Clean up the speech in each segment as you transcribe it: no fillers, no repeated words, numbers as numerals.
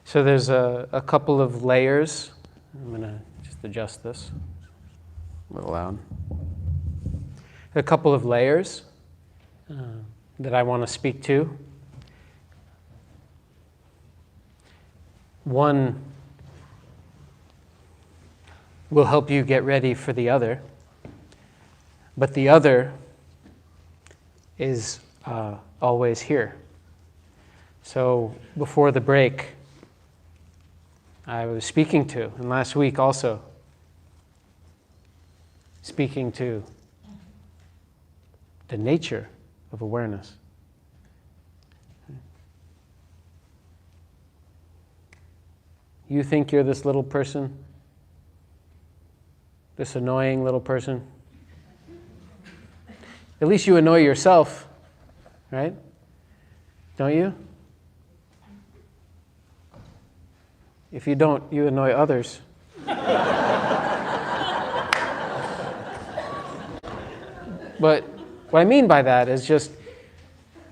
So there's a couple of layers. I'm going to just adjust this a little loud. A couple of layers that I want to speak to. One will help you get ready for the other, but the other is always here. So before the break, I was speaking to, and last week also, speaking to the nature of awareness. You think you're this little person, this annoying little person. At least you annoy yourself, right? Don't you? If you don't, you annoy others. But what I mean by that is just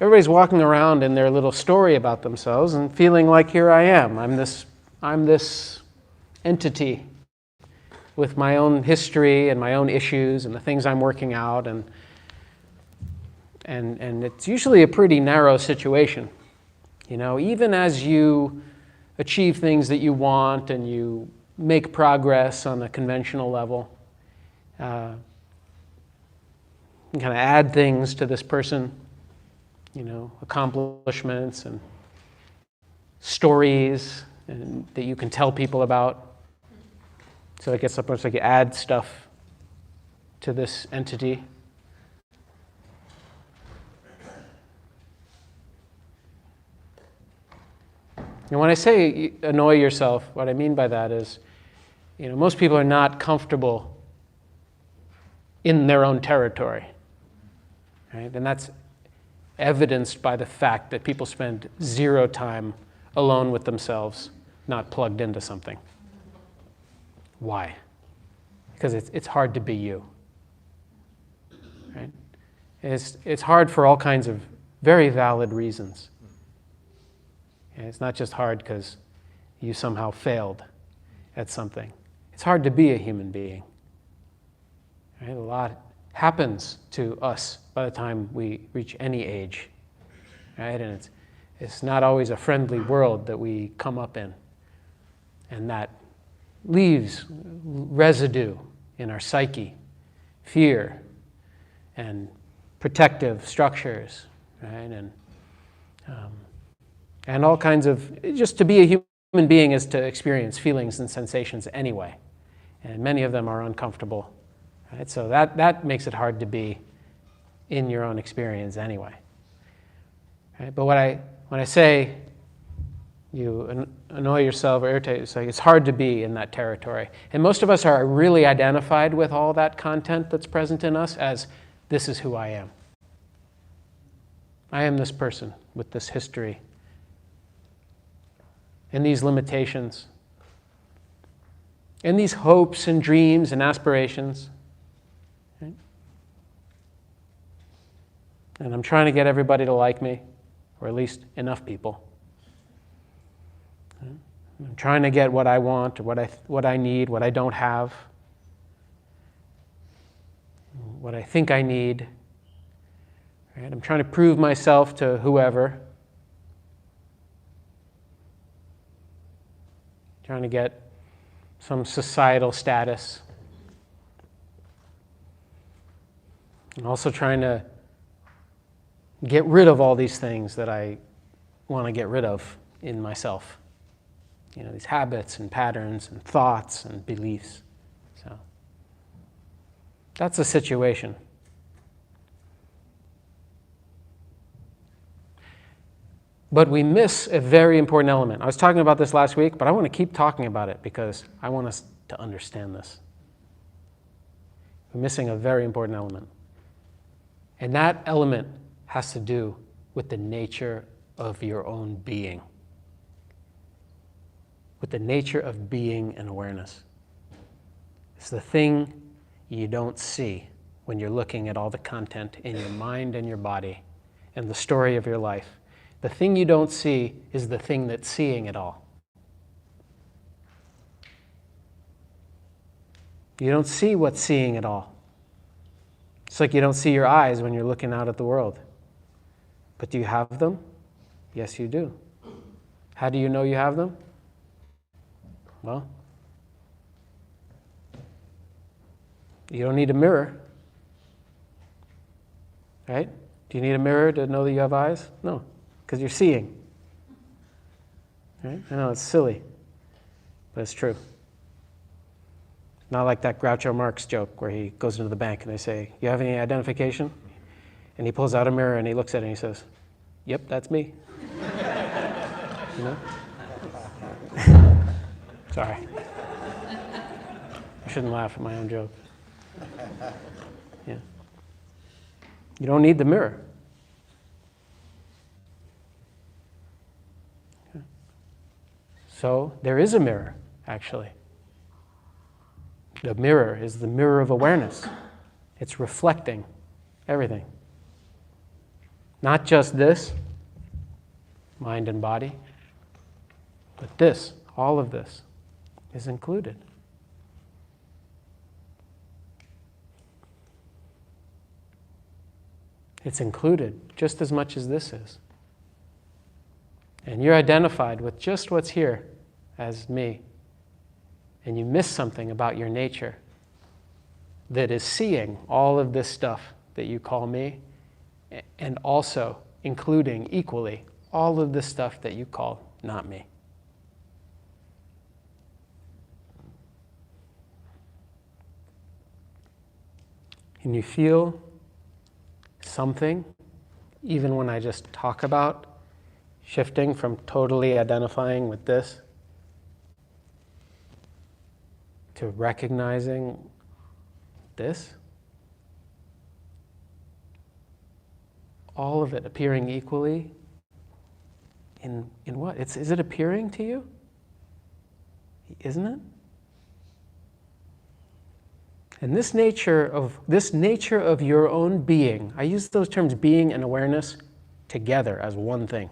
everybody's walking around in their little story about themselves and feeling like, here I am. I'm this entity with my own history and my own issues and the things I'm working out, and it's usually a pretty narrow situation. You know, even as you achieve things that you want and you make progress on a conventional level, you kind of add things to this person, you know, accomplishments and stories that you can tell people about. So it gets almost like you add stuff to this entity. And when I say annoy yourself, what I mean by that is, you know, most people are not comfortable in their own territory, right? And that's evidenced by the fact that people spend zero time alone with themselves, not plugged into something. Why? Because it's hard to be you, right? It's hard for all kinds of very valid reasons. And it's not just hard because you somehow failed at something. It's hard to be a human being. Right? A lot happens to us by the time we reach any age. Right? And it's not always a friendly world that we come up in. And that leaves residue in our psyche, fear, and protective structures, right? And all kinds of, just to be a human being is to experience feelings and sensations anyway. And many of them are uncomfortable. Right? So that makes it hard to be in your own experience anyway. Right? But when I say you annoy yourself or irritate yourself, it's hard to be in that territory. And most of us are really identified with all that content that's present in us as, this is who I am. I am this person with this history and these limitations, and these hopes and dreams and aspirations. Right? And I'm trying to get everybody to like me, or at least enough people. Right? I'm trying to get what I want, or what I need, what I don't have, what I think I need. Right? I'm trying to prove myself to whoever. Trying to get some societal status. And also trying to get rid of all these things that I want to get rid of in myself. You know, these habits and patterns and thoughts and beliefs. So that's the situation. But we miss a very important element. I was talking about this last week, but I want to keep talking about it because I want us to understand this. We're missing a very important element. And that element has to do with the nature of your own being. With the nature of being and awareness. It's the thing you don't see when you're looking at all the content in your mind and your body and the story of your life. The thing you don't see is the thing that's seeing it all. You don't see what's seeing at all. It's like you don't see your eyes when you're looking out at the world. But do you have them? Yes, you do. How do you know you have them? Well, you don't need a mirror. Right? Do you need a mirror to know that you have eyes? No, because you're seeing. Right? I know it's silly, but it's true. Not like that Groucho Marx joke where he goes into the bank and they say, "You have any identification?" And he pulls out a mirror and he looks at it and he says, "Yep, that's me." You know? Sorry. I shouldn't laugh at my own joke. Yeah. You don't need the mirror. Okay. So there is a mirror, actually. The mirror is the mirror of awareness. It's reflecting everything. Not just this, mind and body, but this, all of this, is included. It's included just as much as this is. And you're identified with just what's here as me. And you miss something about your nature that is seeing all of this stuff that you call me, and also including equally all of this stuff that you call not me. Can you feel something, even when I just talk about shifting from totally identifying with this to recognizing this? All of it appearing equally in what? Is it appearing to you? Isn't it? And this nature of your own being, I use those terms being and awareness together as one thing.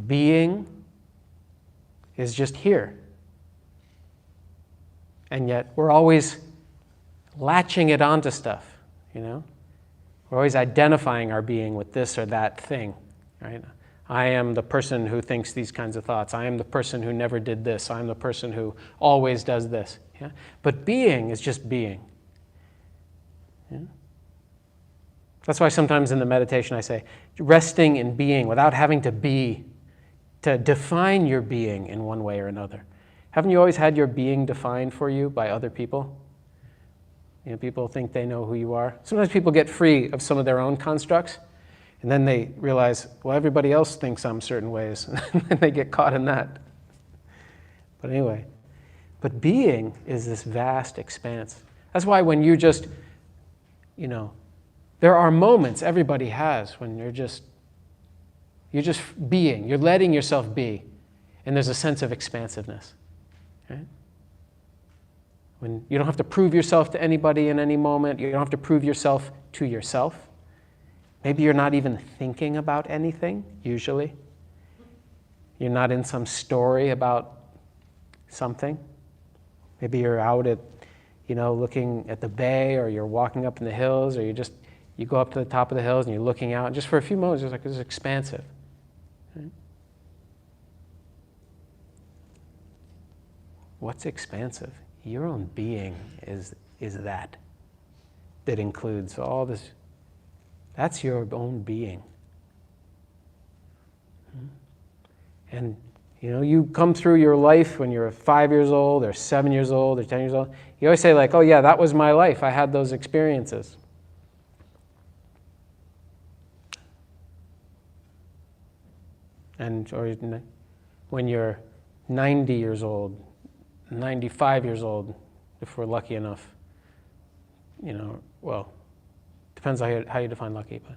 Being is just here. And yet we're always latching it onto stuff, you know? We're always identifying our being with this or that thing, right? I am the person who thinks these kinds of thoughts. I am the person who never did this. I am the person who always does this. Yeah? But being is just being. Yeah? That's why sometimes in the meditation I say, resting in being without having to be, to define your being in one way or another. Haven't you always had your being defined for you by other people? You know, people think they know who you are. Sometimes people get free of some of their own constructs, and then they realize, well, everybody else thinks I'm certain ways, and they get caught in that. But anyway, but being is this vast expanse. That's why when you just, you know, there are moments everybody has when you're just being, you're letting yourself be, and there's a sense of expansiveness, right? When you don't have to prove yourself to anybody in any moment, you don't have to prove yourself to yourself. Maybe you're not even thinking about anything, usually. You're not in some story about something. Maybe you're out at, you know, looking at the bay, or you're walking up in the hills, or you go up to the top of the hills and you're looking out, and just for a few moments, it's like this is expansive. Right? What's expansive? Your own being is that includes all this. That's your own being. And you know, you come through your life when you're 5 years old or 7 years old or 10 years old, you always say like, oh yeah, that was my life. I had those experiences. And or when you're 90 years old, 95 years old, if we're lucky enough, you know, well, depends on how you define lucky, but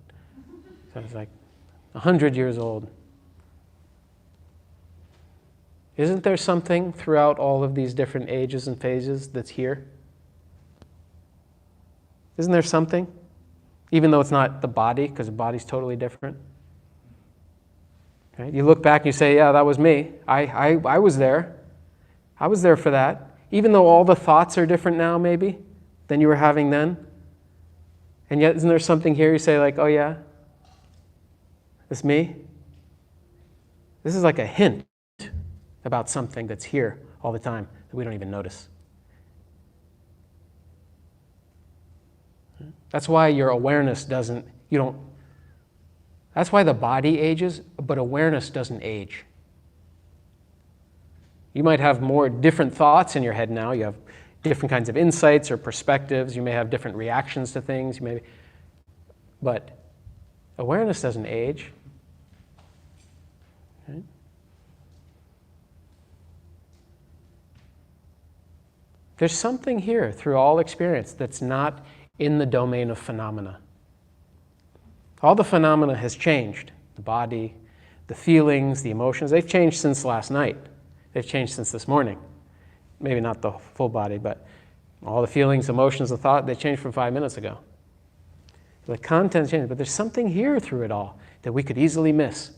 so it's like 100 years old. Isn't there something throughout all of these different ages and phases that's here? Isn't there something? Even though it's not the body, because the body's totally different. Right? You look back and you say, yeah, that was me. I was there. I was there for that. Even though all the thoughts are different now, maybe, than you were having then. And yet, isn't there something here you say like, oh yeah, it's me? This is like a hint about something that's here all the time that we don't even notice. That's why your awareness doesn't, that's why the body ages, but awareness doesn't age. You might have more different thoughts in your head now. You have different kinds of insights or perspectives. You may have different reactions to things. But awareness doesn't age. Right? There's something here through all experience that's not in the domain of phenomena. All the phenomena has changed. The body, the feelings, the emotions, they've changed since last night. They've changed since this morning. Maybe not the full body, but all the feelings, emotions, the thought, they changed from 5 minutes ago. The content's changed, but there's something here through it all that we could easily miss.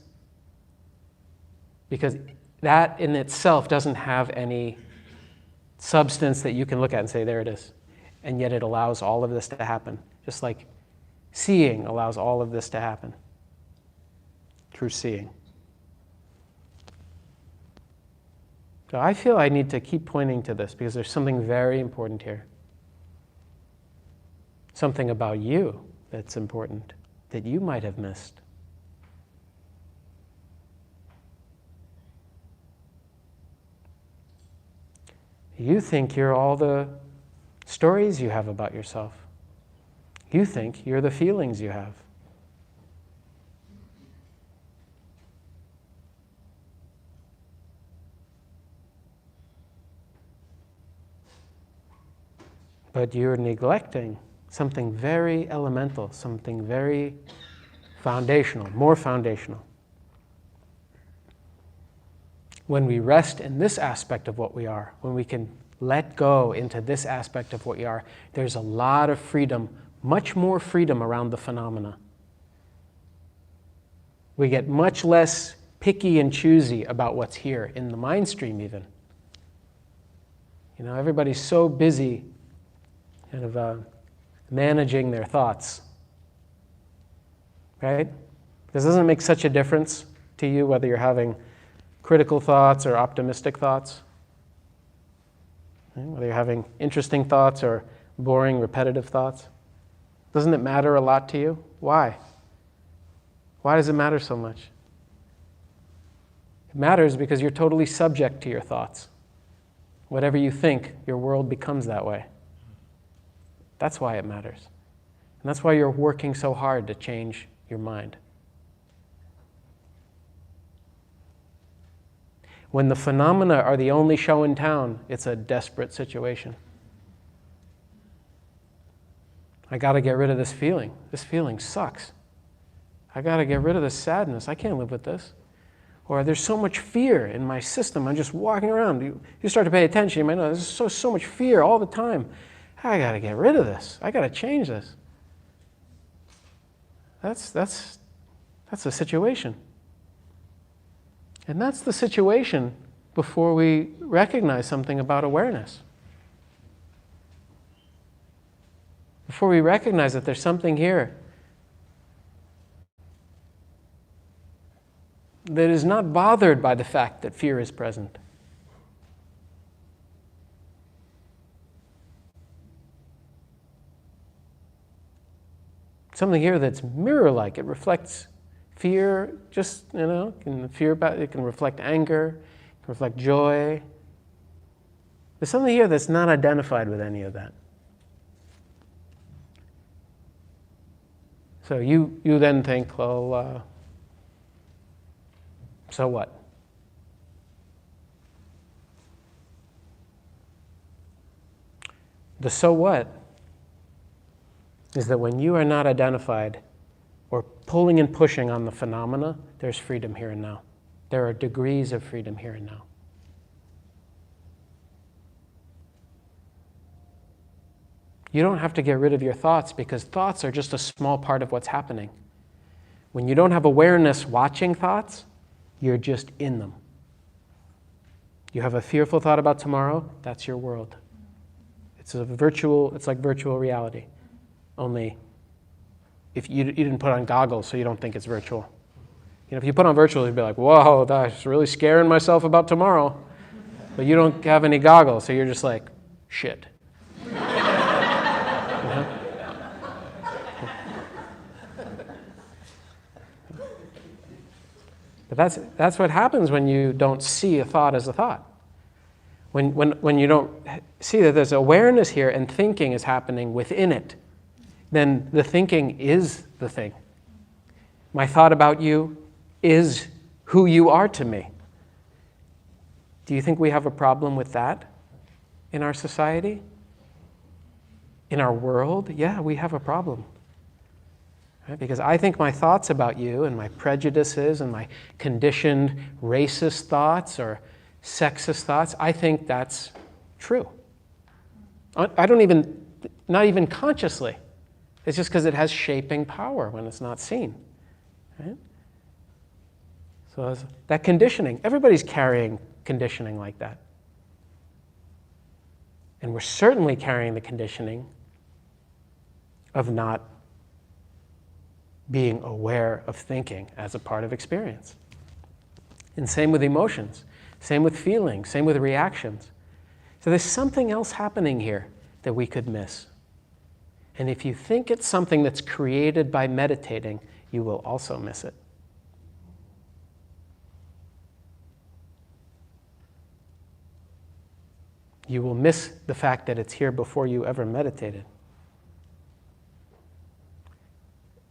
Because that in itself doesn't have any substance that you can look at and say, there it is. And yet it allows all of this to happen. Just like seeing allows all of this to happen. Through seeing. So I feel I need to keep pointing to this because there's something very important here. Something about you that's important that you might have missed. You think you're all the stories you have about yourself. You think you're the feelings you have. But you're neglecting something very elemental, something very foundational, more foundational. When we rest in this aspect of what we are, when we can let go into this aspect of what we are, there's a lot of freedom, much more freedom around the phenomena. We get much less picky and choosy about what's here, in the mind stream even. Everybody's so busy kind of managing their thoughts, right? This doesn't make such a difference to you whether you're having critical thoughts or optimistic thoughts, right? Whether you're having interesting thoughts or boring, repetitive thoughts. Doesn't it matter a lot to you? Why? Why does it matter so much? It matters because you're totally subject to your thoughts. Whatever you think, your world becomes that way. That's why it matters. And that's why you're working so hard to change your mind. When the phenomena are the only show in town, it's a desperate situation. I got to get rid of this feeling. This feeling sucks. I got to get rid of this sadness. I can't live with this. Or there's so much fear in my system. I'm just walking around. You start to pay attention, you might know there's so much fear all the time. I got to get rid of this. I got to change this. That's the situation. And that's the situation before we recognize something about awareness. Before we recognize that there's something here that is not bothered by the fact that fear is present. Something here that's mirror-like. It reflects fear, just, it can reflect anger, it can reflect joy. There's something here that's not identified with any of that. So you then think, well, so what? The so what is that when you are not identified or pulling and pushing on the phenomena, there's freedom here and now. There are degrees of freedom here and now. You don't have to get rid of your thoughts because thoughts are just a small part of what's happening. When you don't have awareness watching thoughts, you're just in them. You have a fearful thought about tomorrow, that's your world. It's like virtual reality. Only if you didn't put on goggles, so you don't think it's virtual. If you put on virtual, you'd be like, whoa, that's really scaring myself about tomorrow. But you don't have any goggles, so you're just like, shit. But that's what happens when you don't see a thought as a thought. When you don't see that there's awareness here and thinking is happening within it, then the thinking is the thing. My thought about you is who you are to me. Do you think we have a problem with that in our society? In our world? Yeah, we have a problem. Right? Because I think my thoughts about you and my prejudices and my conditioned racist thoughts or sexist thoughts, I think that's true. I don't even, not even consciously. It's just because it has shaping power when it's not seen. Right? So that conditioning, everybody's carrying conditioning like that. And we're certainly carrying the conditioning of not being aware of thinking as a part of experience. And same with emotions, same with feelings, same with reactions. So there's something else happening here that we could miss. And if you think it's something that's created by meditating, you will also miss it. You will miss the fact that it's here before you ever meditated.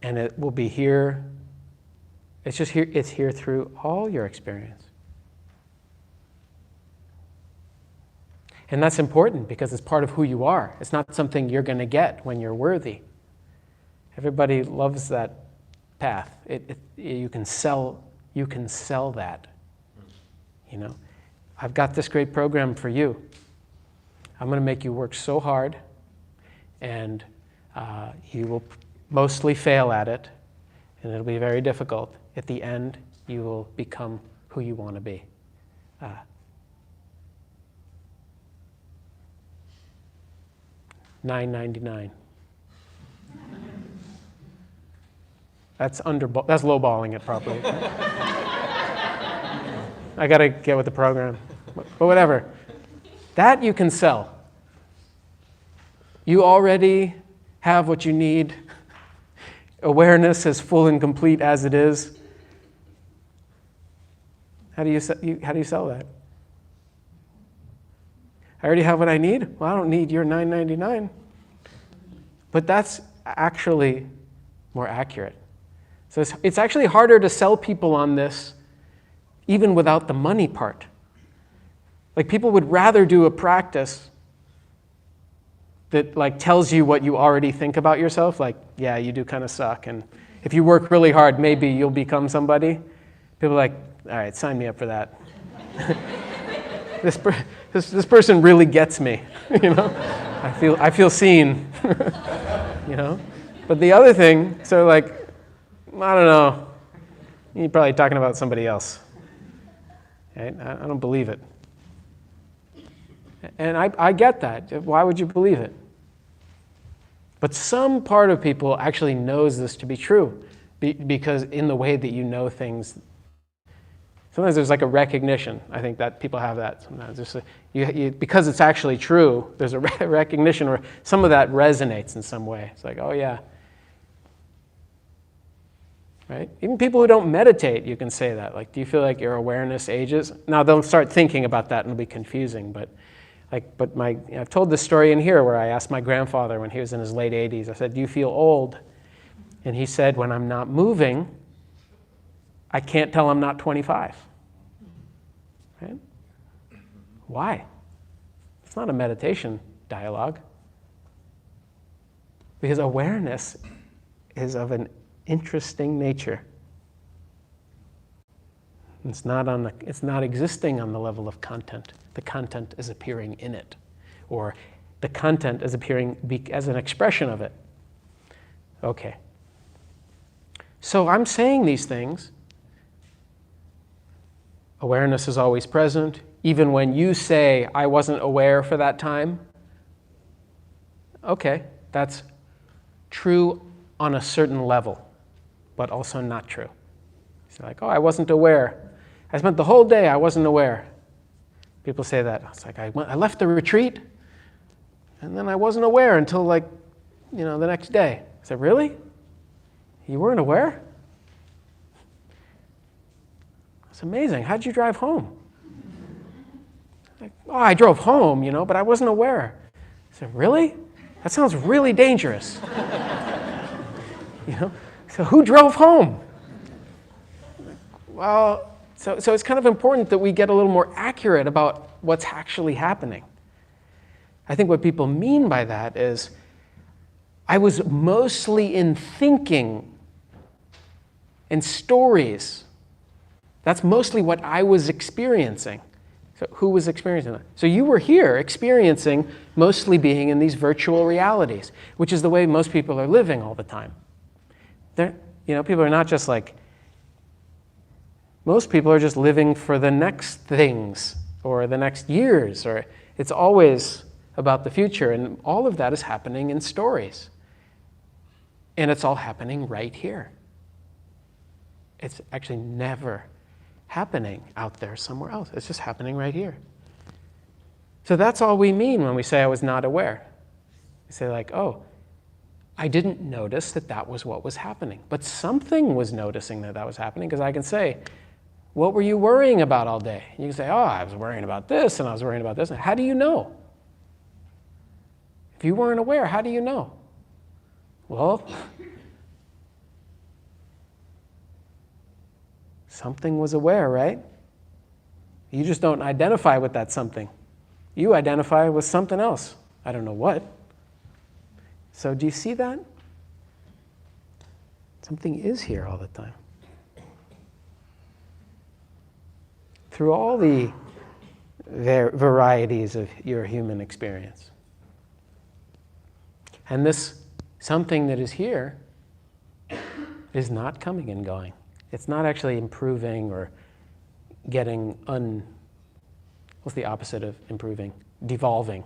And it will be here, it's here through all your experience. And that's important because it's part of who you are. It's not something you're going to get when you're worthy. Everybody loves that path. You can sell that. I've got this great program for you. I'm going to make you work so hard, and you will mostly fail at it, and it'll be very difficult. At the end, you will become who you want to be. $9.99. That's lowballing it properly. I got to get with the program, but whatever. That you can sell. You already have what you need. Awareness is full and complete as it is. How do you sell that? I already have what I need? Well, I don't need your $9.99. But that's actually more accurate. So it's actually harder to sell people on this even without the money part. Like, people would rather do a practice that tells you what you already think about yourself, like, yeah, you do kind of suck, and if you work really hard, maybe you'll become somebody. People are like, all right, sign me up for that. This person really gets me, I feel seen, But the other thing, so I don't know, you're probably talking about somebody else. Right? I don't believe it. And I get that. Why would you believe it? But some part of people actually knows this to be true, because in the way that you know things, sometimes there's a recognition. I think that people have that sometimes. Because it's actually true, there's a recognition, or some of that resonates in some way. It's like, oh yeah. Right? Even people who don't meditate, you can say that. Do you feel like your awareness ages? Now, they'll start thinking about that and it'll be confusing, but I've told this story in here where I asked my grandfather when he was in his late 80s, I said, do you feel old? And he said, when I'm not moving, I can't tell I'm not 25. Right? Why? It's not a meditation dialogue. Because awareness is of an interesting nature. It's not existing on the level of content. The content is appearing in it, or the content is appearing as an expression of it. Okay. So I'm saying these things. Awareness is always present. even when you say, I wasn't aware for that time, okay, that's true on a certain level, but also not true. It's like, oh, I wasn't aware. I spent the whole day, I wasn't aware. People say that. It's like, I left the retreat, and then I wasn't aware until the next day. I said, really? You weren't aware? It's amazing. How'd you drive home? Like, oh, I drove home, but I wasn't aware. I said, really? That sounds really dangerous. So who drove home? Well, so it's kind of important that we get a little more accurate about what's actually happening. I think what people mean by that is, I was mostly in thinking and stories. That's mostly what I was experiencing. So who was experiencing that? So you were here experiencing mostly being in these virtual realities, which is the way most people are living all the time. People are not just like, most people are just living for the next things or the next years, or it's always about the future, and all of that is happening in stories. And it's all happening right here. It's actually never happening out there somewhere else. It's just happening right here. So that's all we mean when we say I was not aware. We say like, oh, I didn't notice that was what was happening. But something was noticing that was happening, because I can say, what were you worrying about all day? And you can say, oh, I was worrying about this, and I was worrying about this. How do you know? If you weren't aware, how do you know? Well, something was aware, right? You just don't identify with that something. You identify with something else. I don't know what. So do you see that? Something is here all the time. Through all the varieties of your human experience. And this something that is here is not coming and going. It's not actually improving or getting what's the opposite of improving? Devolving.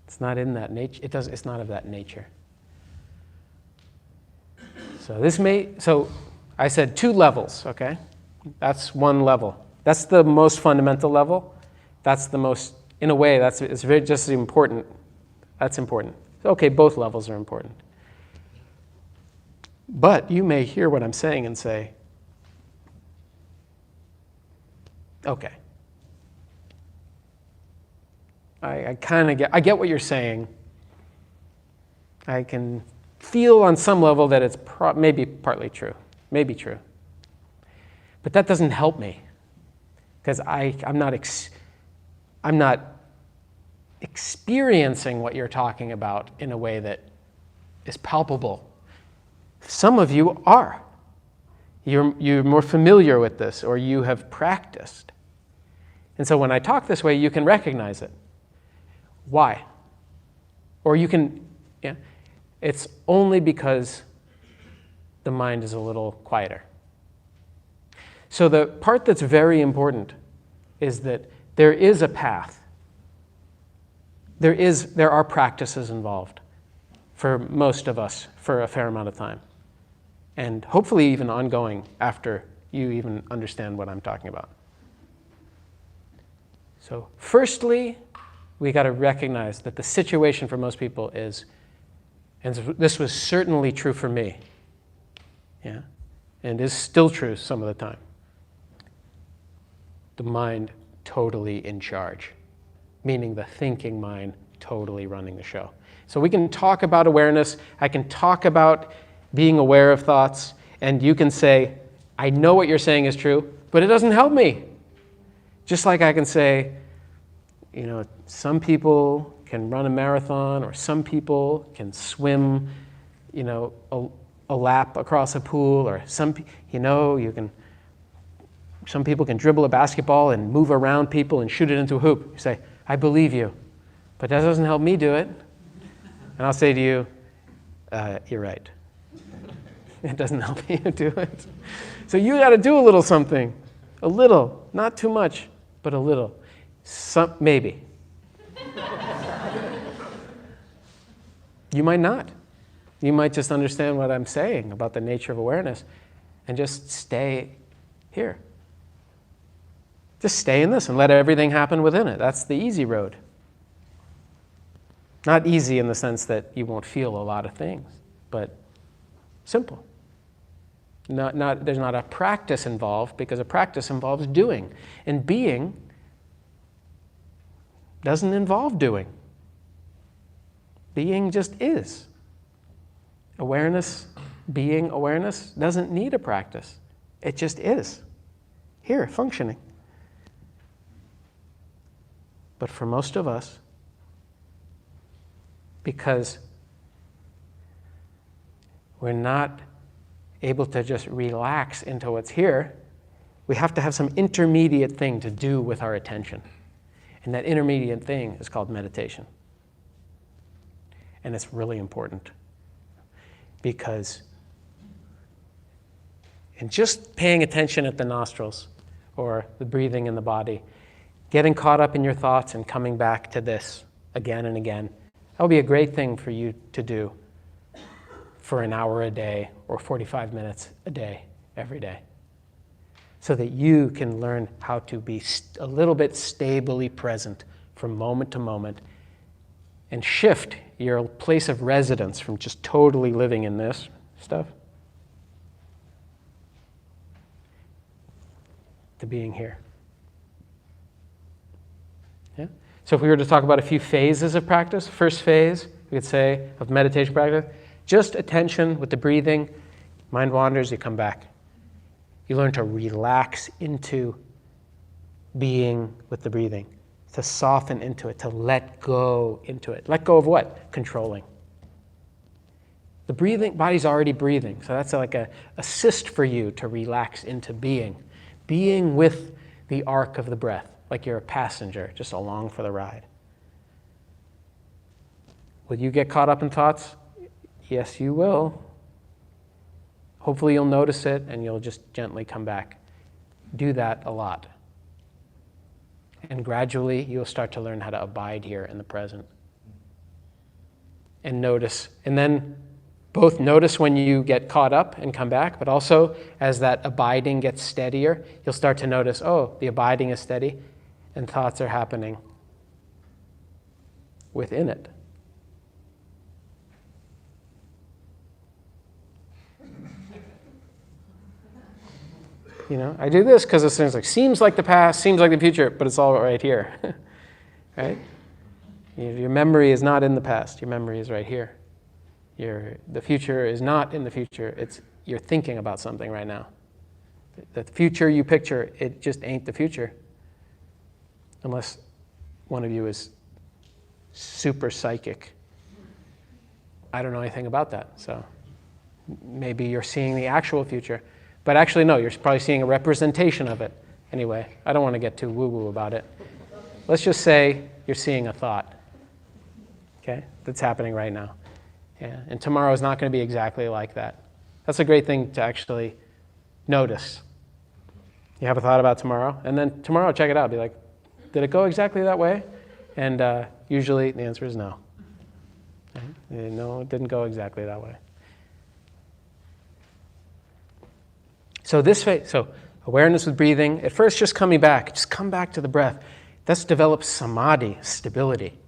It's not in that nature. It's not of that nature. So I said 2 levels, okay? That's one level. That's the most fundamental level. That's the most, in a way, it's very just as important. That's important. Okay, both levels are important. But you may hear what I'm saying and say, okay, I get what you're saying. I can feel on some level that it's maybe partly true, maybe true. But that doesn't help me, because I'm not experiencing what you're talking about in a way that is palpable. Some of you are. You're more familiar with this, or you have practiced. And so when I talk this way, you can recognize it. Why? Or you can, it's only because the mind is a little quieter. So the part that's very important is that there is a path. There are practices involved for most of us for a fair amount of time. And hopefully even ongoing after you even understand what I'm talking about. So firstly, we got to recognize that the situation for most people is, and this was certainly true for me, and is still true some of the time, the mind totally in charge, meaning the thinking mind totally running the show. So we can talk about awareness, I can talk about being aware of thoughts, and you can say, I know what you're saying is true, but it doesn't help me. Just like I can say, some people can run a marathon, or some people can swim, a lap across a pool, or some people can dribble a basketball and move around people and shoot it into a hoop. You say, I believe you, but that doesn't help me do it. And I'll say to you, you're right. It doesn't help me to do it. So you got to do a little something, a little, not too much. but a little. Maybe. You might not. You might just understand what I'm saying about the nature of awareness and just stay here. Just stay in this and let everything happen within it. That's the easy road. Not easy in the sense that you won't feel a lot of things, but simple. There's not a practice involved, because a practice involves doing. And being doesn't involve doing. Being just is. Awareness, being awareness, doesn't need a practice. It just is. Here, functioning. But for most of us, because we're not able to just relax into what's here, we have to have some intermediate thing to do with our attention. And that intermediate thing is called meditation. And it's really important, because in just paying attention at the nostrils or the breathing in the body, getting caught up in your thoughts and coming back to this again and again, that would be a great thing for you to do for an hour a day or 45 minutes a day, every day, so that you can learn how to be a little bit stably present from moment to moment and shift your place of residence from just totally living in this stuff to being here. Yeah? So if we were to talk about a few phases of practice, first phase, we could say, of meditation practice, just attention with the breathing. Mind wanders, you come back. You learn to relax into being with the breathing, to soften into it, to let go into it. Let go of what? Controlling. The breathing, body's already breathing, so that's like a assist for you to relax into being. Being with the arc of the breath, like you're a passenger just along for the ride. Will you get caught up in thoughts? Yes, you will. Hopefully you'll notice it and you'll just gently come back. Do that a lot. And gradually you'll start to learn how to abide here in the present. And notice. And then both notice when you get caught up and come back, but also as that abiding gets steadier, you'll start to notice, oh, the abiding is steady and thoughts are happening within it. You know, I do this because it seems like the past, seems like the future, but it's all right here, right? Your memory is not in the past. Your memory is right here. The future is not in the future. You're thinking about something right now. The future you picture, it just ain't the future, unless one of you is super psychic. I don't know anything about that, so maybe you're seeing the actual future. But actually, no, you're probably seeing a representation of it. Anyway, I don't want to get too woo-woo about it. Let's just say you're seeing a thought, okay, that's happening right now. Yeah, and tomorrow is not going to be exactly like that. That's a great thing to actually notice. You have a thought about tomorrow, and then tomorrow check it out. Be like, did it go exactly that way? And usually the answer is no. Okay? No, it didn't go exactly that way. So this phase, so awareness with breathing, at first just coming back, just come back to the breath. That's developed samadhi, stability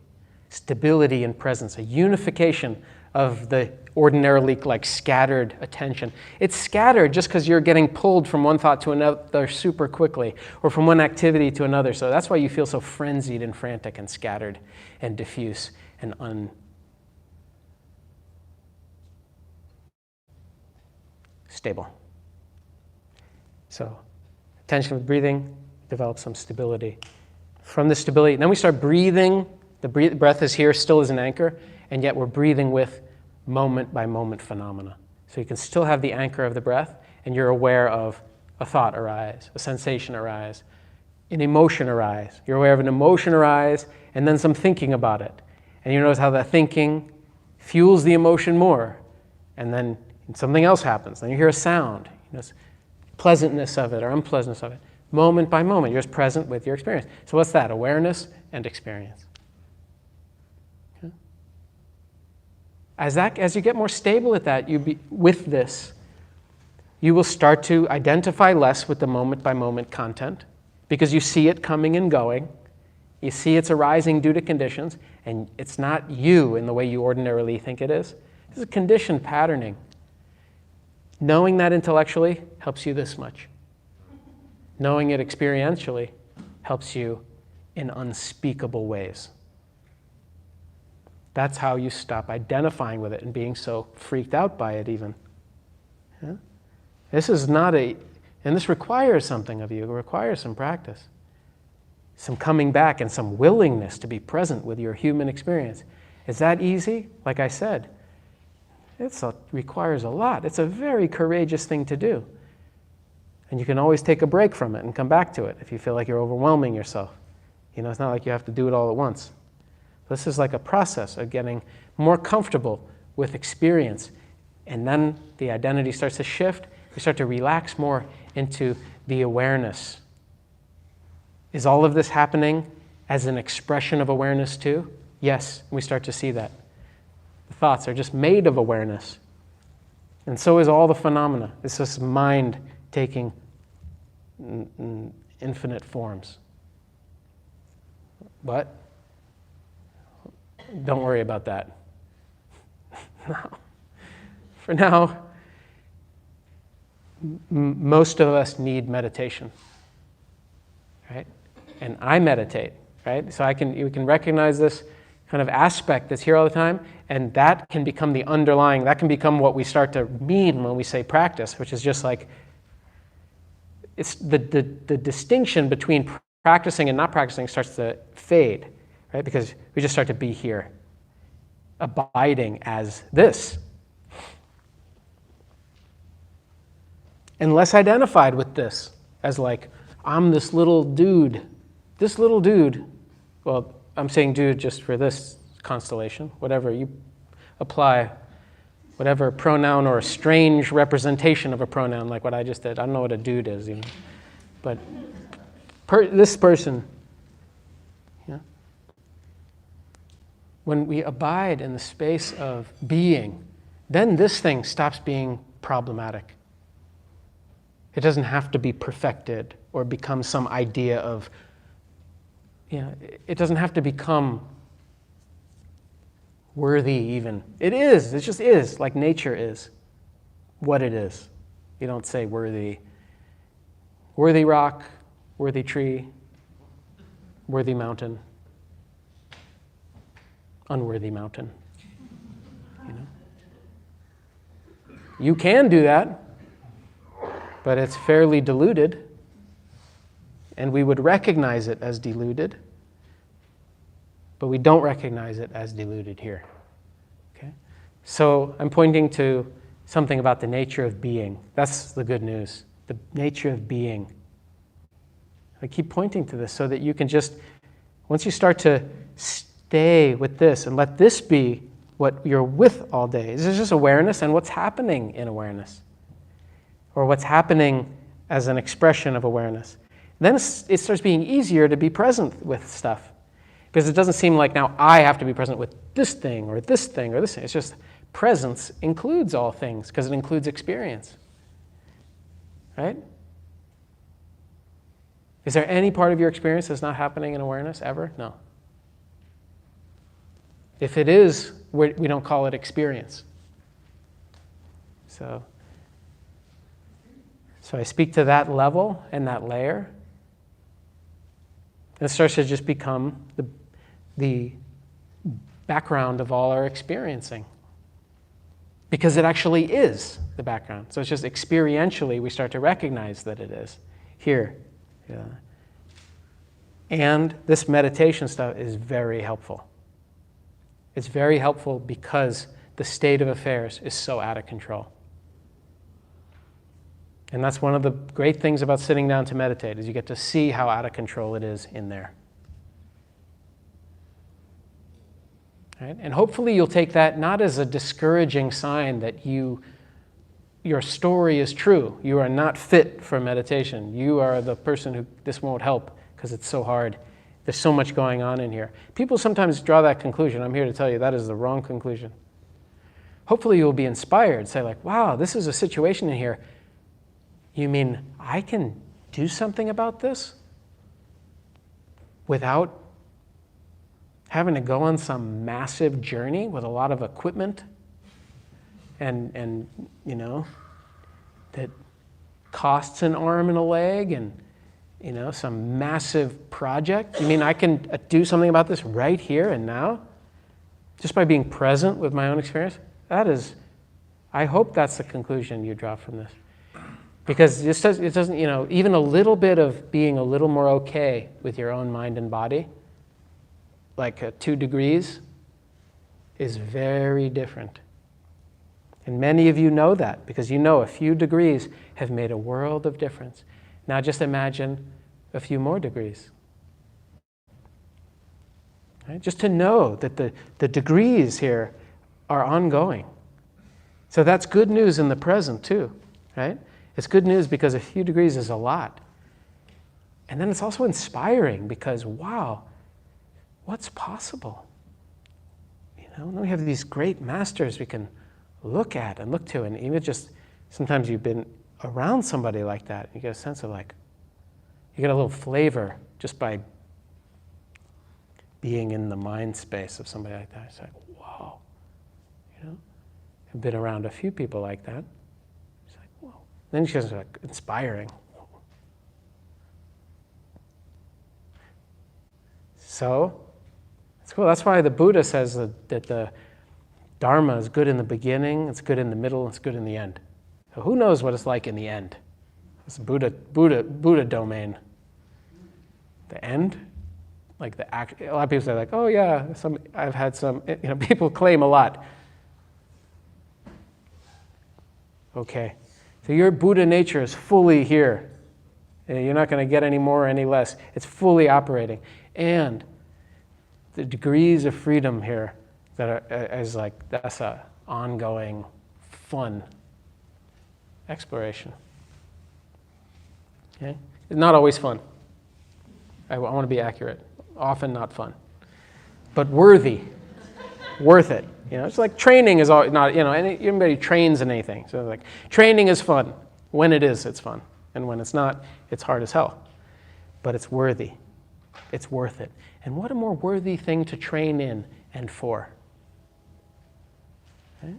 in presence, a unification of the ordinarily like scattered attention. It's scattered just because you're getting pulled from one thought to another super quickly, or from one activity to another. So that's why you feel so frenzied and frantic and scattered and diffuse and unstable. So attention with breathing, develop some stability. From the stability, then we start breathing. The breath is here still as an anchor, and yet we're breathing with moment by moment phenomena. So you can still have the anchor of the breath, and you're aware of a thought arise, a sensation arise, an emotion arise. You're aware of an emotion arise, and then some thinking about it. And you notice how that thinking fuels the emotion more, and then something else happens. Then you hear a sound. You know, pleasantness of it or unpleasantness of it. moment by moment. You're just present with your experience. So what's that? Awareness and experience. Okay. As you get more stable at that, with this, you will start to identify less with the moment-by-moment content because you see it coming and going. You see it's arising due to conditions, and it's not you in the way you ordinarily think it is. This is conditioned patterning. Knowing that intellectually helps you this much. Knowing it experientially helps you in unspeakable ways. That's how you stop identifying with it and being so freaked out by it even. Yeah? This is not and this requires something of you. It requires some practice. Some coming back and some willingness to be present with your human experience. Is that easy? Like I said, it requires a lot. It's a very courageous thing to do. And you can always take a break from it and come back to it if you feel like you're overwhelming yourself. It's not like you have to do it all at once. This is like a process of getting more comfortable with experience. And then the identity starts to shift. We start to relax more into the awareness. Is all of this happening as an expression of awareness too? Yes, we start to see that. The thoughts are just made of awareness. And so is all the phenomena. It's just mind taking infinite forms. But don't worry about that. No. For now, most of us need meditation, right? And I meditate, right? So you can recognize this kind of aspect that's here all the time, and that can become that can become what we start to mean when we say practice, which is just like, it's the distinction between practicing and not practicing starts to fade, right? Because we just start to be here, abiding as this. And less identified with this as like, I'm this little dude. This little dude, well, I'm saying dude just for this constellation, whatever you apply, whatever pronoun or a strange representation of a pronoun like what I just did. I don't know what a dude is even. But this person, when we abide in the space of being, then this thing stops being problematic. It doesn't have to be perfected or become some idea of, it doesn't have to become worthy even. It just is, like nature is what it is. You don't say worthy rock, worthy tree, worthy mountain, unworthy mountain. You can do that, but it's fairly diluted, and we would recognize it as diluted, but we don't recognize it as diluted here. Okay? So I'm pointing to something about the nature of being. That's the good news, the nature of being. I keep pointing to this so that you can just, once you start to stay with this and let this be what you're with all day, this is just awareness and what's happening in awareness, or what's happening as an expression of awareness. Then it starts being easier to be present with stuff, because it doesn't seem like now I have to be present with this thing or this thing or this thing. It's just presence includes all things because it includes experience, right? Is there any part of your experience that's not happening in awareness ever? No. If it is, we don't call it experience. So I speak to that level and that layer. And it starts to just become the background of all our experiencing. Because it actually is the background. So it's just experientially we start to recognize that it is here. Yeah. And this meditation stuff is very helpful. It's very helpful because the state of affairs is so out of control. And that's one of the great things about sitting down to meditate, is you get to see how out of control it is in there. Right? And hopefully you'll take that not as a discouraging sign that you your story is true. You are not fit for meditation. You are the person who this won't help because it's so hard. There's so much going on in here. People sometimes draw that conclusion. I'm here to tell you that is the wrong conclusion. Hopefully you'll be inspired. Say like, wow, this is a situation in here. You mean I can do something about this without having to go on some massive journey with a lot of equipment and you know, that costs an arm and a leg and, you know, some massive project? You mean I can do something about this right here and now? Just by being present with my own experience? That is, I hope that's the conclusion you draw from this. Because it doesn't, you know, even a little bit of being a little more okay with your own mind and body, like 2 degrees, is very different. And many of you know that, because you know a few degrees have made a world of difference. Now just imagine a few more degrees. Right? Just to know that the degrees here are ongoing. So that's good news in the present too, right? It's good news because a few degrees is a lot. And then it's also inspiring because, wow, what's possible? You know, we have these great masters we can look at and look to, and even just sometimes you've been around somebody like that, you get a sense of like, you get a little flavor just by being in the mind space of somebody like that. It's like, wow, you know, I've been around a few people like that. It's like, whoa. Then she goes like inspiring. So it's cool. That's why the Buddha says that the Dharma is good in the beginning, it's good in the middle, it's good in the end. So who knows what it's like in the end? It's Buddha domain. The end, like the act. A lot of people say like, oh yeah, I've had some. You know, people claim a lot. Okay, so your Buddha nature is fully here. You're not going to get any more or any less. It's fully operating, and the degrees of freedom here that is like, that's a ongoing, fun exploration. Okay? It's not always fun. I want to be accurate. Often not fun, but worthy, worth it. You know, it's like training is all, not, you know, anybody trains in anything. So like training is fun. When it is, it's fun, and when it's not, it's hard as hell. But it's worthy. It's worth it. And what a more worthy thing to train in and for. Okay?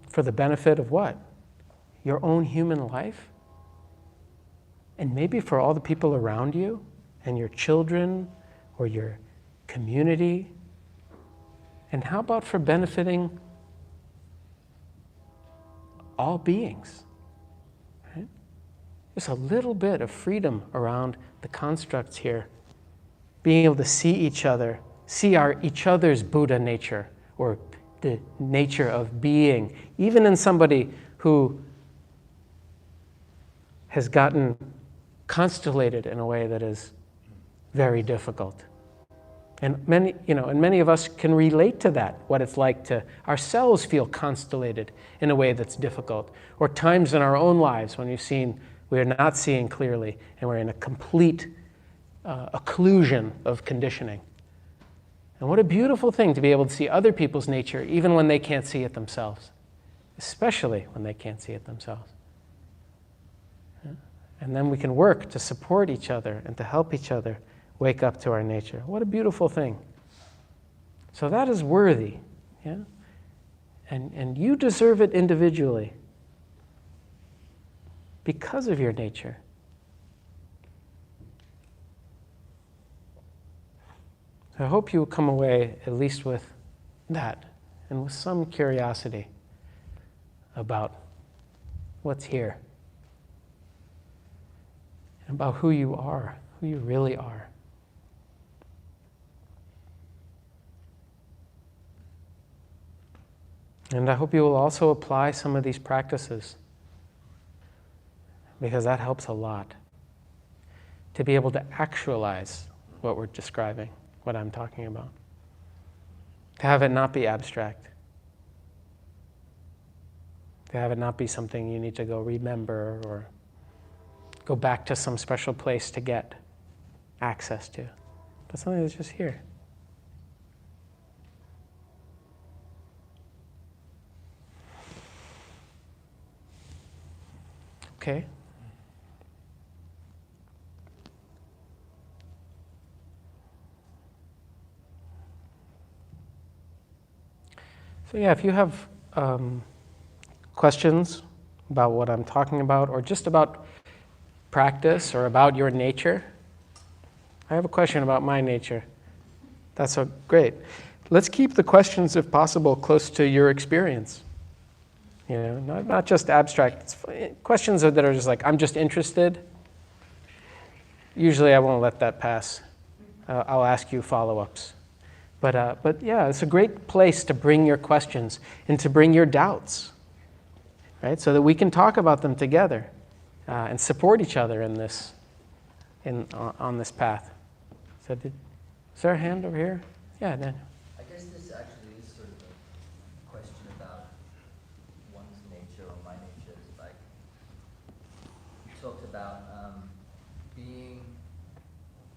For the benefit of what? Your own human life? And maybe for all the people around you and your children or your community. And how about for benefiting all beings? Right? Just a little bit of freedom around the constructs here. Being able to see each other, see each other's Buddha nature, or the nature of being, even in somebody who has gotten constellated in a way that is very difficult. And many of us can relate to that, what it's like to ourselves feel constellated in a way that's difficult, or times in our own lives when we're not seeing clearly and we're in a complete occlusion of conditioning. And what a beautiful thing to be able to see other people's nature even when they can't see it themselves, especially when they can't see it themselves. And then we can work to support each other and to help each other wake up to our nature. What a beautiful thing. So that is worthy, yeah? And you deserve it individually because of your nature. So I hope you will come away at least with that and with some curiosity about what's here, and about who you are, who you really are. And I hope you will also apply some of these practices, because that helps a lot to be able to actualize what we're describing, what I'm talking about. To have it not be abstract. To have it not be something you need to go remember or go back to some special place to get access to, but something that's just here. Okay. So yeah, if you have questions about what I'm talking about, or just about practice, or about your nature. I have a question about my nature. That's so great. Let's keep the questions, if possible, close to your experience. You know, not just abstract. Questions that are just like, I'm just interested. Usually I won't let that pass. I'll ask you follow-ups. But yeah, it's a great place to bring your questions and to bring your doubts, right? So that we can talk about them together and support each other in this, on this path. So is there a hand over here? Yeah, Daniel. I guess this actually is sort of a question about one's nature or my nature. It's like you talked about being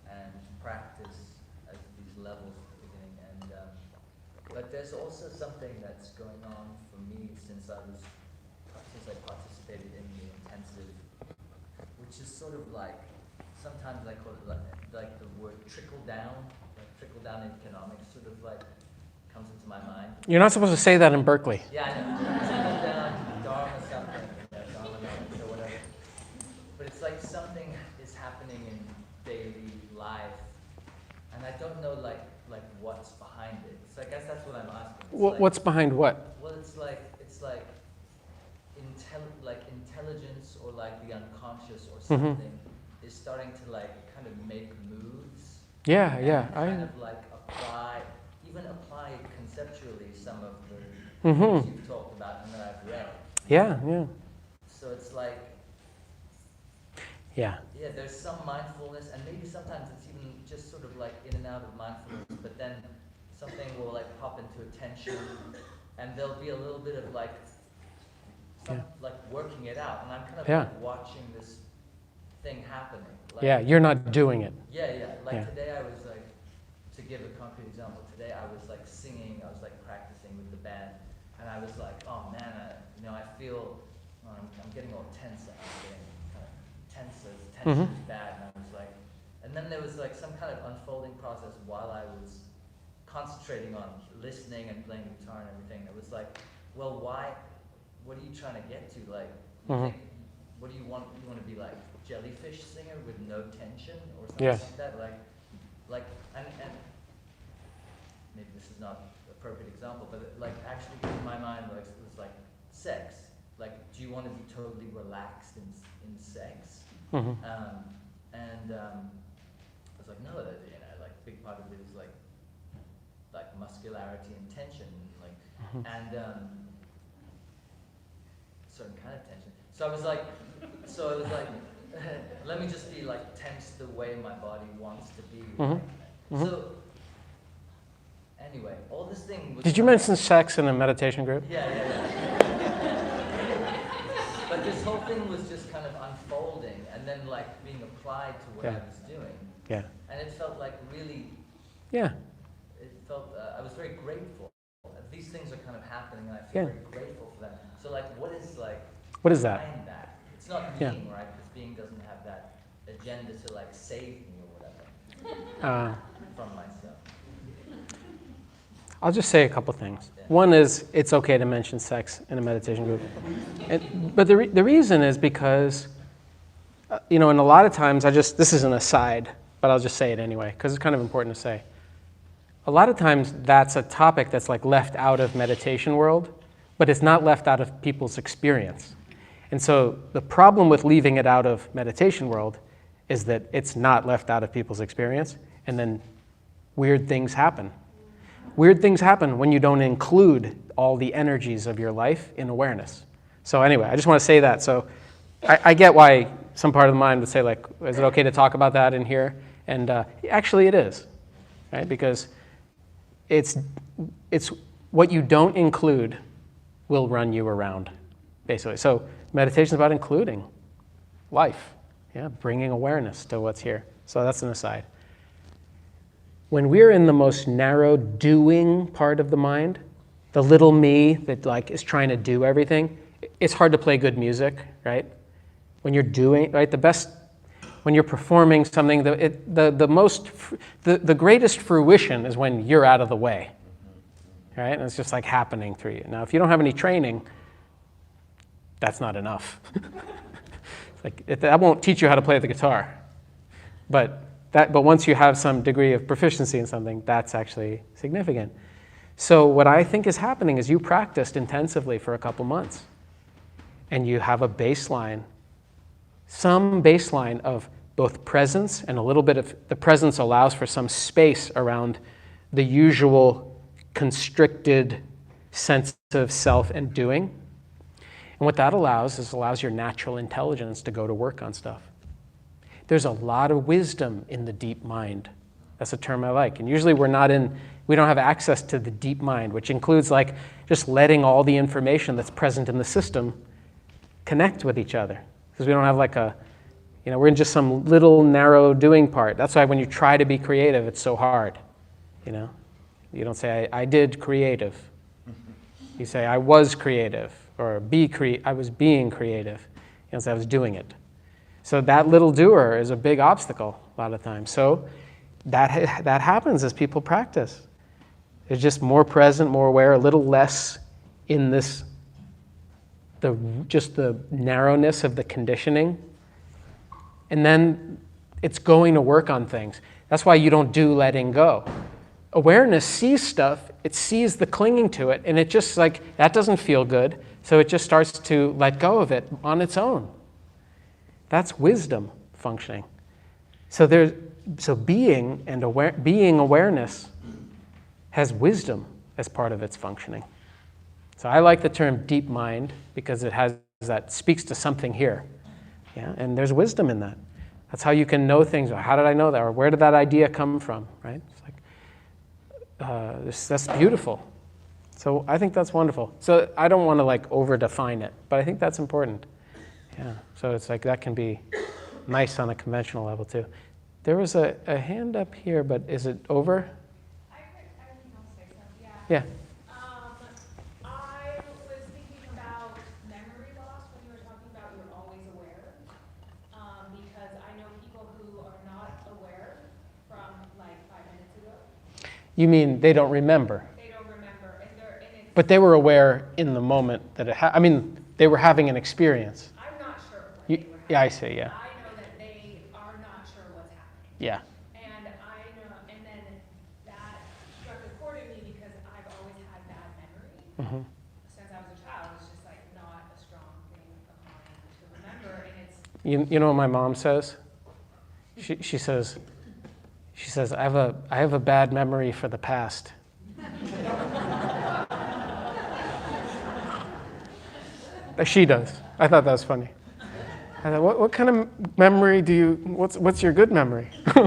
and practice as these levels at the beginning, and but there's also something that's going on for me since I participated in the intensive, which is sort of like, sometimes I call it like the word trickle down economics sort of like comes into my mind. You're not supposed to say that in Berkeley. Yeah, I know. Trickle down, dharma something, dharma or whatever. But it's like something is happening in daily life, and I don't know like what's behind it. So I guess that's what I'm asking. What's behind what? Well, it's like intelligence or like the unconscious or something is starting to like kind of make moves. Yeah. Kind of like apply conceptually some of the things you've talked about and that I've read. Yeah. So it's like, yeah, there's some mindfulness, and maybe sometimes it's even just sort of like in and out of mindfulness, but then something will like pop into attention, and there'll be a little bit of like working it out, and I'm kind of like watching this thing happening. Like, you're not doing it. Today I was like, to give a concrete example, today I was like singing, I was like practicing with the band, and I was like, oh man, I feel, I'm getting all tense, I'm getting kind of tense, tension is bad, and I was like, and then there was like some kind of unfolding process while I was concentrating on listening and playing guitar and everything. It was like, well, why? What are you trying to get to? Like, you think, what do you want? You want to be like jellyfish singer with no tension or something like that? Like, and maybe this is not a perfect example, but like actually in my mind, like it was like sex. Like, do you want to be totally relaxed in sex? I was like, no, like big part of it is like muscularity and tension, like, and certain kind of tension. So I was like, let me just be like tense the way my body wants to be. So anyway, all this thing was. Did you mention sex in a meditation group? Yeah. But this whole thing was just kind of unfolding and then like being applied to what I was doing. Yeah. And it felt like really. Yeah. It felt, I was very grateful. These things are kind of happening and I feel very grateful for them. So like, what is that? Behind that? It's not being, right? Because being doesn't have that agenda to like save me or whatever from myself. I'll just say a couple things. One is, it's okay to mention sex in a meditation group. But the reason is because, and a lot of times this is an aside, but I'll just say it anyway, because it's kind of important to say. A lot of times that's a topic that's like left out of meditation world, but it's not left out of people's experience. And so the problem with leaving it out of meditation world is that it's not left out of people's experience, and then weird things happen. Weird things happen when you don't include all the energies of your life in awareness. So anyway, I just want to say that. So I get why some part of the mind would say, like, is it okay to talk about that in here? And actually it is, right? Because it's what you don't include will run you around. basically. So meditation is about including life, yeah, bringing awareness to what's here. So that's an aside. When we're in the most narrow doing part of the mind, the little me that like is trying to do everything, it's hard to play good music, right? When you're doing, right, when you're performing something, the greatest fruition is when you're out of the way, right? And it's just like happening through you. Now, if you don't have any training, that's not enough. That won't teach you how to play the guitar. But once you have some degree of proficiency in something, that's actually significant. So what I think is happening is you practiced intensively for a couple months, and you have a baseline, some baseline of both presence and a little bit of the presence allows for some space around the usual constricted sense of self and doing. And what that allows your natural intelligence to go to work on stuff. There's a lot of wisdom in the deep mind. That's a term I like. And usually we don't have access to the deep mind, which includes like just letting all the information that's present in the system connect with each other. Because we don't have we're in just some little narrow doing part. That's why when you try to be creative, it's so hard. You don't say, I did creative. You say, I was creative, or I was being creative. You don't say, I was doing it. So that little doer is a big obstacle a lot of times. So that happens as people practice. They're just more present, more aware, a little less in this, just the narrowness of the conditioning. And then it's going to work on things. That's why you don't do letting go. Awareness sees stuff, it sees the clinging to it, and it just like, that doesn't feel good, so it just starts to let go of it on its own. That's wisdom functioning. So being awareness has wisdom as part of its functioning. So I like the term deep mind because that speaks to something here. Yeah, and there's wisdom in that. That's how you can know things. How did I know that? Or where did that idea come from? Right? It's like that's beautiful. So I think that's wonderful. So I don't want to like over-define it, but I think that's important. Yeah. So it's like that can be nice on a conventional level too. There was a hand up here, but is it over? I think I'll say something. Yeah. I was thinking about memory loss when you were talking about you're always aware, because I know people who are not aware from like 5 minutes ago. You mean they don't remember? They don't remember, and it's. But they were aware in the moment that they were having an experience. I'm not sure what they were having. Yeah, I see. Yeah. I know that they are not sure what's happening. Yeah. And I know, and then that struck a chord in me because I've always had bad memory. Mm-hmm. Since I was a child, it's just like not a strong thing of mine to remember, and it's. You know what my mom says? She says, I have a bad memory for the past. She does. I thought that was funny. I thought, what kind of memory what's your good memory? And I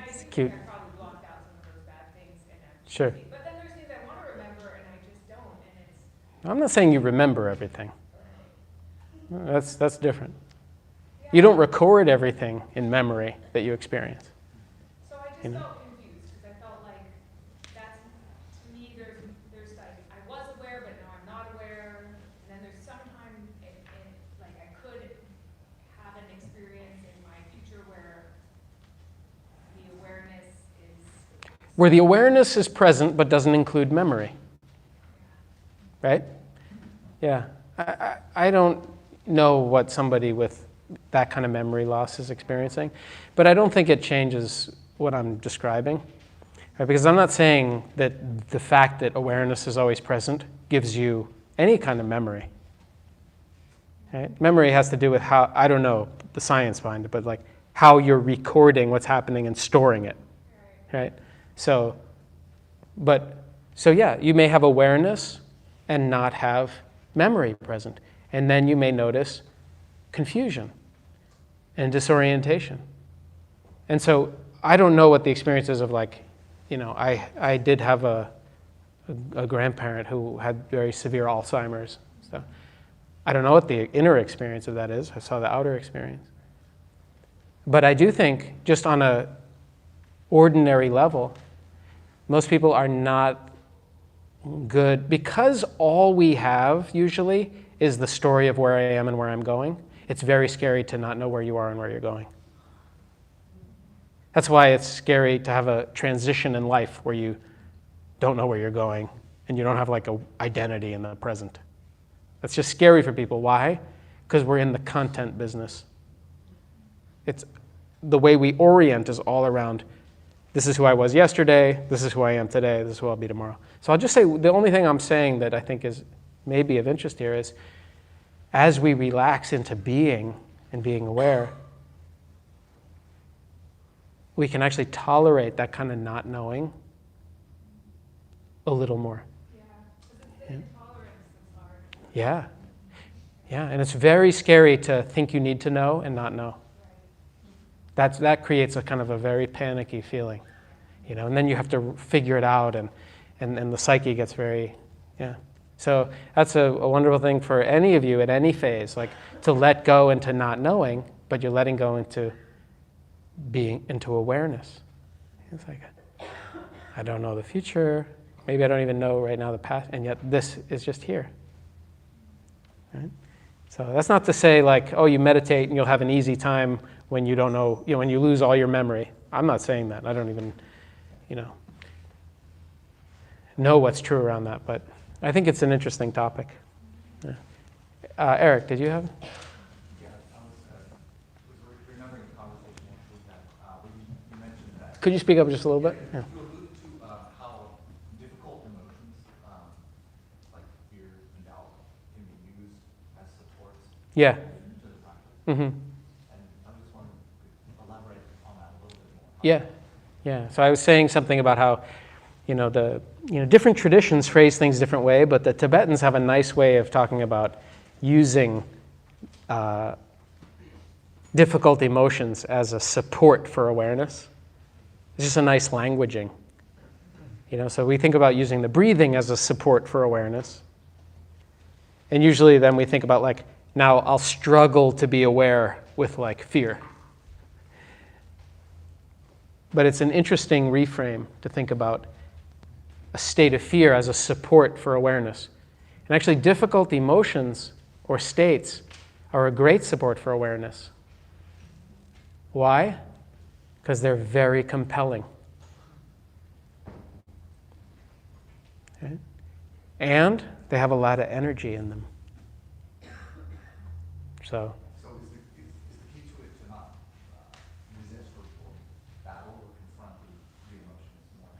think cute. I probably blocked out some of those bad things, and Sure. but then there's things I want to remember, and I just don't, and it's. I'm not saying you remember everything. That's different. You don't record everything in memory that you experience. So I just felt confused because I felt like that's to me. There's like I was aware, but now I'm not aware. And then there's some time like I could have an experience in my future where the awareness is. Where the awareness is present but doesn't include memory. Right? Yeah. I don't know what somebody with that kind of memory loss is experiencing, but I don't think it changes what I'm describing. Right? Because I'm not saying that the fact that awareness is always present gives you any kind of memory. Right? Memory has to do with how, I don't know the science behind it, but like how you're recording what's happening and storing it. Right? So yeah, you may have awareness and not have memory present. And then you may notice confusion and disorientation. And so I don't know what the experience is of like, I did have a grandparent who had very severe Alzheimer's So I don't know what the inner experience of that is. I saw the outer experience. But I do think, just on a ordinary level, most people are not good, because all we have usually is the story of where I am and where I'm going. It's very scary to not know where you are and where you're going. That's why it's scary to have a transition in life where you don't know where you're going and you don't have like an identity in the present. That's just scary for people. Why? Because we're in the content business. It's the way we orient is all around, this is who I was yesterday, this is who I am today, this is who I'll be tomorrow. So I'll just say, the only thing I'm saying that I think is maybe of interest here is, as we relax into being and being aware, we can actually tolerate that kind of not knowing a little more. Yeah, 'cause it's the intolerance that's hard. Yeah. Yeah, and it's very scary to think you need to know and not know. That creates a kind of a very panicky feeling, and then you have to figure it out, and the psyche gets very, yeah. So that's a wonderful thing for any of you at any phase, like to let go into not knowing, but you're letting go into being, into awareness. It's like, I don't know the future, maybe I don't even know right now the past, and yet this is just here. Right? So that's not to say like, oh, you meditate and you'll have an easy time when you don't know, when you lose all your memory. I'm not saying that. I don't even, know what's true around that, but I think it's an interesting topic. Yeah. Eric, did you have? Yeah, I was remembering a conversation actually that when you mentioned that. Could you speak up just a little bit? Yeah. You alluded to how difficult emotions, like fear and doubt, can be used as supports Yeah. to the practice. Mm-hmm. And I just wanted to elaborate on that a little bit more. Yeah. Yeah. So I was saying something about how, different traditions phrase things different way, but the Tibetans have a nice way of talking about using difficult emotions as a support for awareness. It's just a nice languaging. So we think about using the breathing as a support for awareness. And usually then we think about like, now I'll struggle to be aware with like fear. But it's an interesting reframe to think about a state of fear as a support for awareness. And actually difficult emotions or states are a great support for awareness. Why? Because they're very compelling. Okay? And they have a lot of energy in them. So So is the key to it to not resist or battle or confront the emotions more?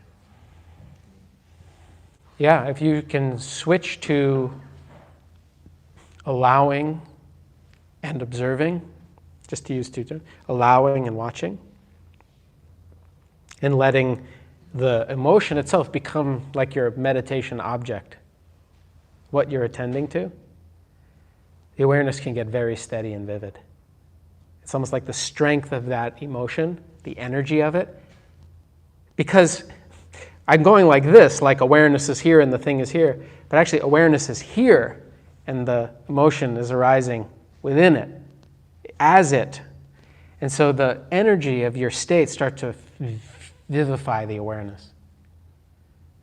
yeah, if you can switch to allowing and observing, just to use two terms, allowing and watching, and letting the emotion itself become like your meditation object, what you're attending to, the awareness can get very steady and vivid. It's almost like the strength of that emotion, the energy of it, because I'm going like this, like awareness is here and the thing is here, but actually awareness is here and the emotion is arising within it, as it. And so the energy of your state starts to vivify the awareness,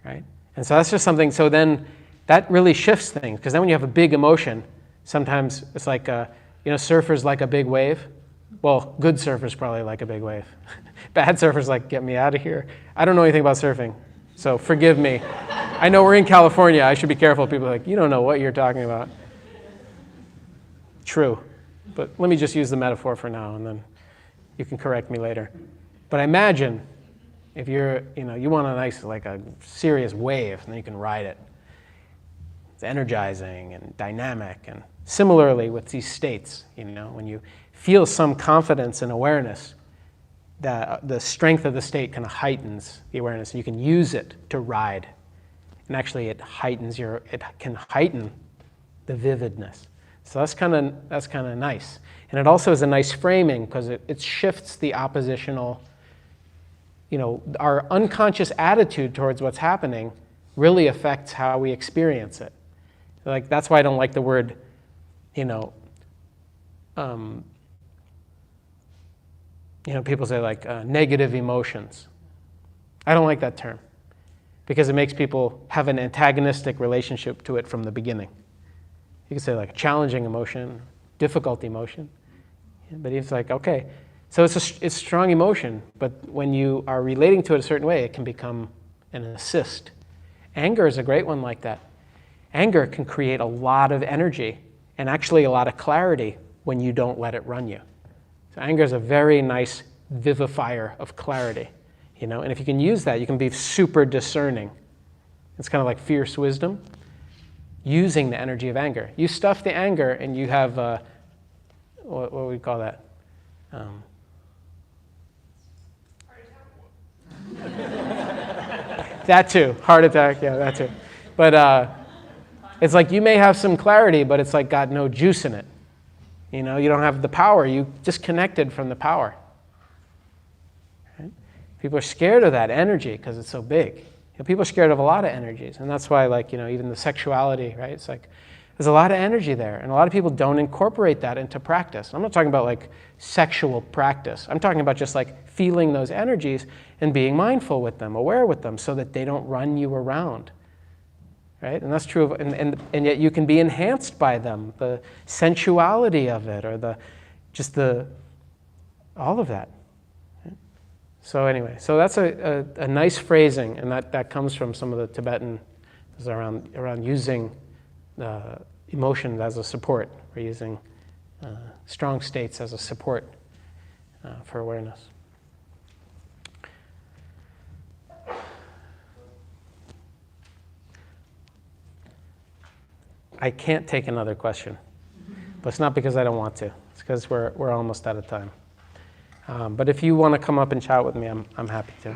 right? And so that's just something, so then that really shifts things, because then when you have a big emotion, sometimes it's like, surfers like a big wave. Well, good surfers probably like a big wave. Bad surfers like, get me out of here. I don't know anything about surfing, so forgive me. I know we're in California, I should be careful. People are like, you don't know what you're talking about. True, but let me just use the metaphor for now, and then you can correct me later. But imagine if you're, you want a nice, like a serious wave, and then you can ride it. It's energizing and dynamic, and similarly with these states, when you feel some confidence and awareness, that the strength of the state kind of heightens the awareness, and you can use it to ride. And actually it can heighten the vividness. So that's kind of nice. And it also is a nice framing, because it shifts the oppositional, our unconscious attitude towards what's happening really affects how we experience it. Like, that's why I don't like the word, people say like negative emotions. I don't like that term because it makes people have an antagonistic relationship to it from the beginning. You can say like challenging emotion, difficult emotion, but it's like, okay, so it's strong emotion, but when you are relating to it a certain way, it can become an assist. Anger is a great one like that. Anger can create a lot of energy and actually a lot of clarity when you don't let it run you. So anger is a very nice vivifier of clarity, and if you can use that, you can be super discerning. It's kind of like fierce wisdom, using the energy of anger. You stuff the anger and you have, what do we call that? That too, heart attack, yeah, that too. But it's like you may have some clarity, but it's like got no juice in it. You don't have the power. You disconnected from the power. Right? People are scared of that energy because it's so big. People are scared of a lot of energies, and that's why, like, even the sexuality, right? It's like there's a lot of energy there, and a lot of people don't incorporate that into practice. I'm not talking about like sexual practice. I'm talking about just like feeling those energies and being mindful with them, aware with them, so that they don't run you around. Right? And that's true of, and yet you can be enhanced by them, the sensuality of it, or all of that. Right? So anyway, so that's a nice phrasing, and that comes from some of the Tibetan around using emotion as a support, or using strong states as a support for awareness. I can't take another question, but it's not because I don't want to. It's because we're almost out of time. But if you want to come up and chat with me, I'm happy to.